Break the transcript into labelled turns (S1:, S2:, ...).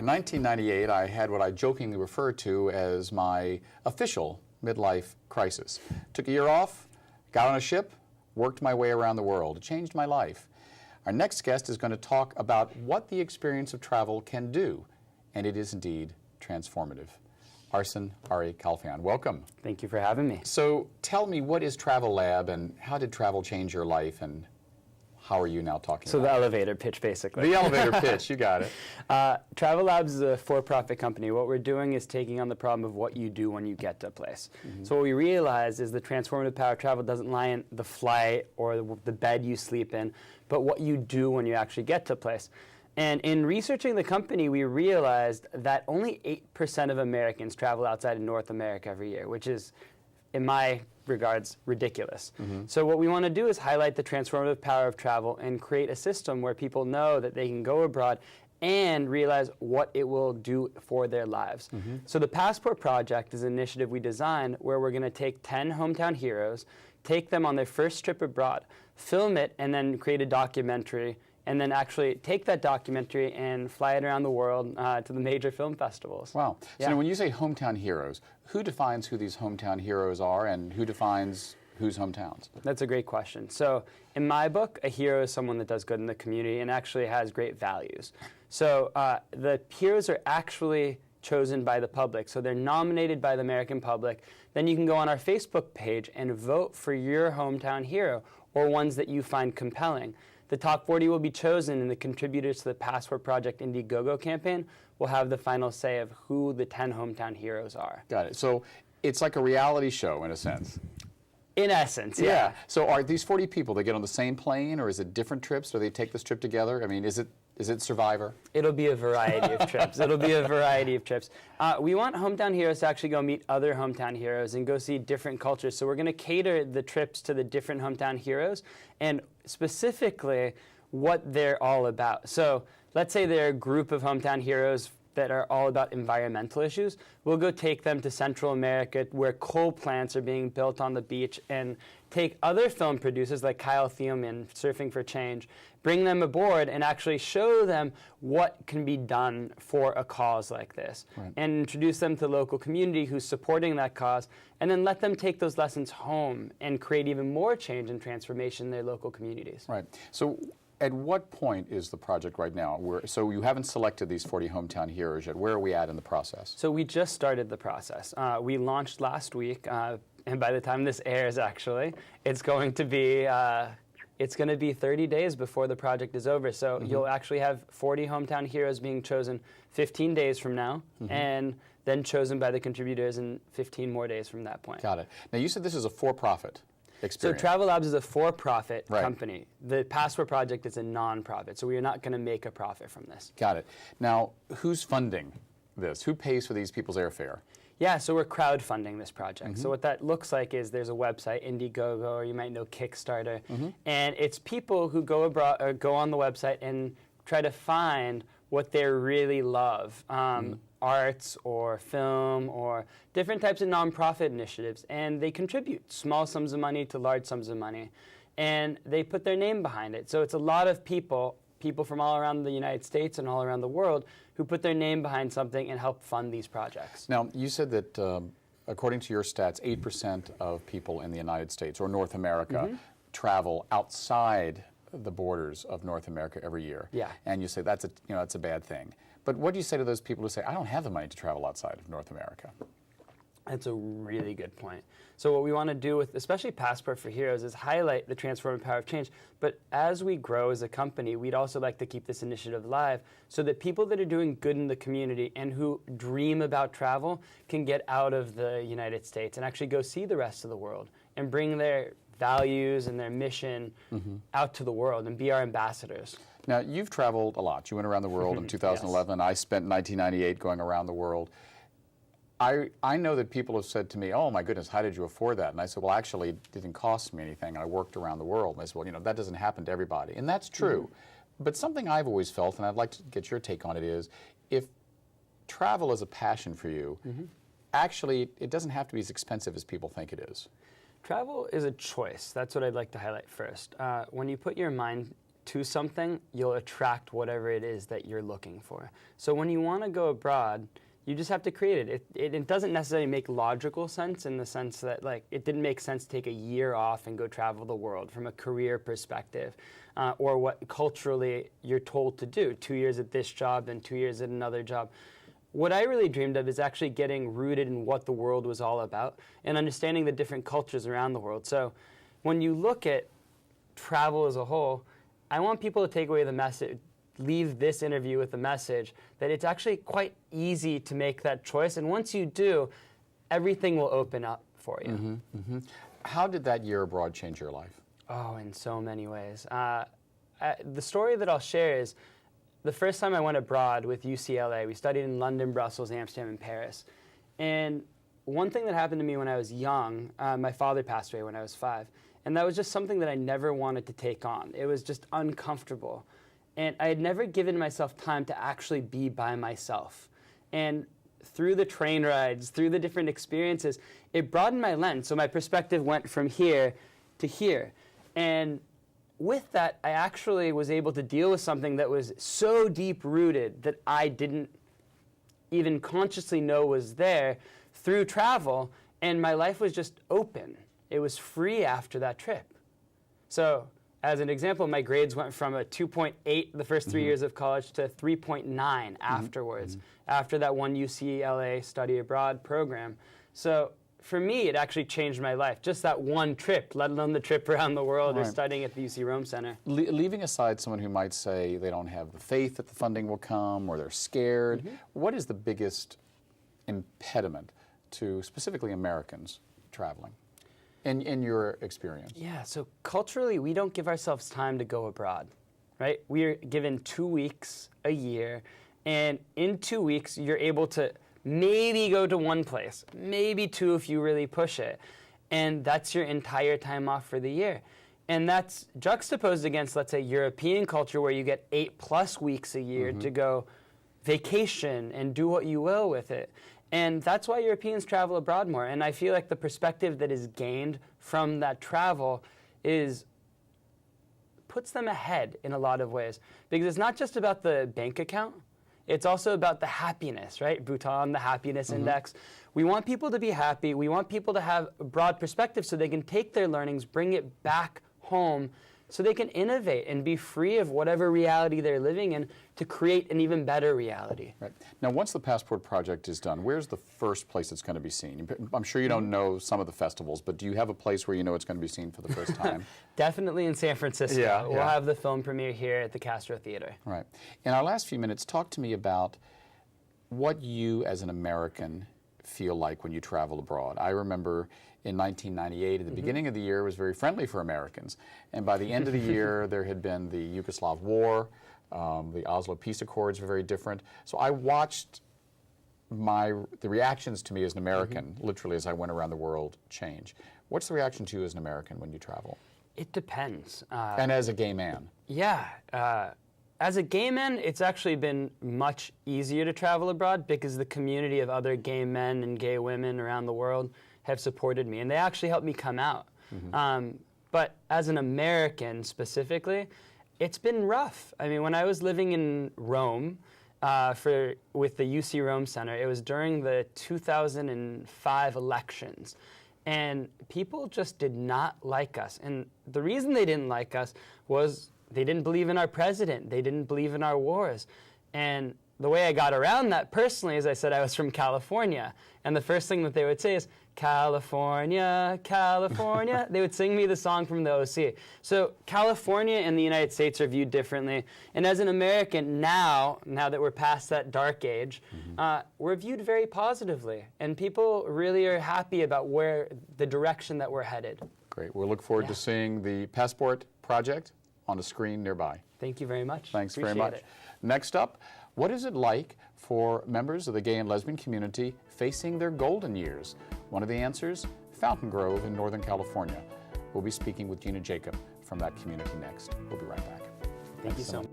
S1: 1998, I had what I jokingly refer to as my official midlife crisis. Took a year off, got on a ship, worked my way around the world. It changed my life. Our next guest is going to talk about what the experience of travel can do, and it is indeed transformative. Arsen Ari Kalfayan, welcome.
S2: Thank you for having me.
S1: So tell me, what is Travel Lab, and how did travel change your life, and how are you now talking
S2: So
S1: about
S2: the elevator pitch, basically.
S1: The elevator pitch, you got it.
S2: Travel Labs is a for-profit company. What we're doing is taking on the problem of what you do when you get to a place. So what we realize is the transformative power of travel doesn't lie in the flight or the bed you sleep in, but what you do when you actually get to a place. And in researching the company, we realized that only 8% of Americans travel outside of North America every year, which is, in my regards, ridiculous. So what we want to do is highlight the transformative power of travel and create a system where people know that they can go abroad and realize what it will do for their lives. So the Passport Project is an initiative we designed where we're going to take 10 hometown heroes, take them on their first trip abroad, film it, and then create a documentary, and then actually take that documentary and fly it around the world to the major film festivals.
S1: Wow. So now when you say hometown heroes, who defines who these hometown heroes are, and who defines whose hometowns?
S2: That's a great question. So in my book, a hero is someone that does good in the community and actually has great values. So the heroes are actually chosen by the public. So they're nominated by the American public. Then you can go on our Facebook page and vote for your hometown hero or ones that you find compelling. The top 40 will be chosen, and the contributors to the Passport Project Indiegogo campaign will have the final say of who the 10 hometown heroes are.
S1: Got it. So it's like a reality show in a sense.
S2: In essence, yeah.
S1: So are these 40 people, they get on the same plane, or is it different trips, or they take this trip together? I mean, is it Survivor?
S2: It'll be a variety of trips. It'll be a variety of trips. We want hometown heroes to actually go meet other hometown heroes and go see different cultures. So we're going to cater the trips to the different hometown heroes and specifically what they're all about. So let's say they're a group of hometown heroes that are all about environmental issues. We'll go take them to Central America where coal plants are being built on the beach and take other film producers like Kyle Thielman, Surfing for Change, bring them aboard and actually show them what can be done for a cause like this.
S1: Right.
S2: And introduce them to the local community who's supporting that cause, and then let them take those lessons home and create even more change and transformation in their local communities.
S1: Right. So at what point is the project right now? So you haven't selected these 40 hometown heroes yet. Where are we at in the process?
S2: So we just started the process. We launched last week, and by the time this airs, actually, it's going to be 30 days before the project is over. So you'll actually have 40 hometown heroes being chosen 15 days from now, and then chosen by the contributors in 15 more days from that point.
S1: Got it. Now you said this is a for-profit experience.
S2: So Travel Labs is a for-profit
S1: Right.
S2: company. The Passport Project is a non-profit, so we are not going to make a profit from this.
S1: Got it. Now, who's funding this? Who pays for these people's airfare?
S2: Yeah, so we're crowdfunding this project. So what that looks like is there's a website, Indiegogo, or you might know Kickstarter, and it's people who go abroad, or go on the website and try to find what they really love. Arts or film or different types of nonprofit initiatives, and they contribute small sums of money to large sums of money, and they put their name behind it. So it's a lot of people from all around the United States and all around the world who put their name behind something and help fund these projects.
S1: Now, you said that according to your stats, 8% of people in the United States or North America travel outside the borders of North America every year.
S2: Yeah.
S1: And you say that's a bad thing. But what do you say to those people who say, I don't have the money to travel outside of North America?
S2: That's a really good point. So what we want to do with, especially Passport for Heroes, is highlight the transformative power of change. But as we grow as a company, we'd also like to keep this initiative live so that people that are doing good in the community and who dream about travel can get out of the United States and actually go see the rest of the world and bring their values and their mission out to the world and be our ambassadors.
S1: Now, you've traveled a lot. You went around the world in 2011. Yes. I spent 1998 going around the world. I know that people have said to me, oh my goodness, how did you afford that? And I said, well, actually, it didn't cost me anything. I worked around the world. And I said, well, that doesn't happen to everybody. And that's true. But something I've always felt, and I'd like to get your take on it, is if travel is a passion for you, actually, it doesn't have to be as expensive as people think it is.
S2: Travel is a choice. That's what I'd like to highlight first. When you put your mind to something, you'll attract whatever it is that you're looking for. So when you want to go abroad, you just have to create it. It doesn't necessarily make logical sense in the sense that, like, it didn't make sense to take a year off and go travel the world from a career perspective, or what culturally you're told to do. 2 years at this job and 2 years at another job. What I really dreamed of is actually getting rooted in what the world was all about and understanding the different cultures around the world. So when you look at travel as a whole, I want people to take away the message, leave this interview with the message that it's actually quite easy to make that choice. And once you do, everything will open up for you.
S1: How did that year abroad change your life?
S2: Oh, in so many ways. The story that I'll share is the first time I went abroad with UCLA, we studied in London, Brussels, Amsterdam, and Paris. And one thing that happened to me when I was young, my father passed away when I was 5. And that was just something that I never wanted to take on. It was just uncomfortable. And I had never given myself time to actually be by myself. And through the train rides, through the different experiences, it broadened my lens. So my perspective went from here to here. And with that, I actually was able to deal with something that was so deep-rooted that I didn't even consciously know was there through travel. And my life was just open. It was free after that trip. So as an example, my grades went from a 2.8 the first 3 years of college to 3.9 afterwards, after that one UCLA study abroad program. So for me, it actually changed my life. Just that one trip, let alone the trip around the world or studying at the UC Rome Center.
S1: Leaving aside someone who might say they don't have the faith that the funding will come or they're scared, what is the biggest impediment to specifically Americans traveling? In your experience?
S2: Yeah, so culturally, we don't give ourselves time to go abroad, right? We are given 2 weeks a year, and in 2 weeks, you're able to maybe go to one place, maybe two if you really push it, and that's your entire time off for the year. And that's juxtaposed against, let's say, European culture, where you get 8+ weeks a year to go vacation and do what you will with it. And that's why Europeans travel abroad more. And I feel like the perspective that is gained from that travel puts them ahead in a lot of ways. Because it's not just about the bank account. It's also about the happiness, right? Bhutan, the happiness index. We want people to be happy. We want people to have a broad perspective so they can take their learnings, bring it back home, so they can innovate and be free of whatever reality they're living in to create an even better reality.
S1: Right. Now, once the Passport Project is done, where's the first place it's going to be seen? I'm sure you don't know some of the festivals, but do you have a place where you know it's going to be seen for the first time?
S2: Definitely in San Francisco.
S1: Yeah,
S2: we'll have the film premiere here at the Castro Theater.
S1: Right. In our last few minutes, talk to me about what you as an American feel like when you travel abroad. I remember in 1998, at the beginning of the year, it was very friendly for Americans. And by the end of the year, there had been the Yugoslav War, the Oslo Peace Accords were very different. So I watched the reactions to me as an American, literally as I went around the world, change. What's the reaction to you as an American when you travel?
S2: It depends.
S1: And as a gay man?
S2: Yeah. As a gay man, it's actually been much easier to travel abroad because the community of other gay men and gay women around the world have supported me, and they actually helped me come out. But as an American specifically, it's been rough. I mean, when I was living in Rome with the UC Rome Center, it was during the 2005 elections, and people just did not like us. And the reason they didn't like us was they didn't believe in our president. They didn't believe in our wars. And the way I got around that personally is I said I was from California. And the first thing that they would say is, California, California. They would sing me the song from the OC. So California and the United States are viewed differently. And as an American now that we're past that dark age, we're viewed very positively. And people really are happy about the direction that we're headed.
S1: Great. We'll look forward to seeing the Passport Project on a screen nearby.
S2: Thank you very much.
S1: Thanks very much. Next up, what is it like for members of the gay and lesbian community facing their golden years? One of the answers, Fountain Grove in Northern California. We'll be speaking with Gina Jacob from that community next. We'll be right back.
S2: Thank you so much.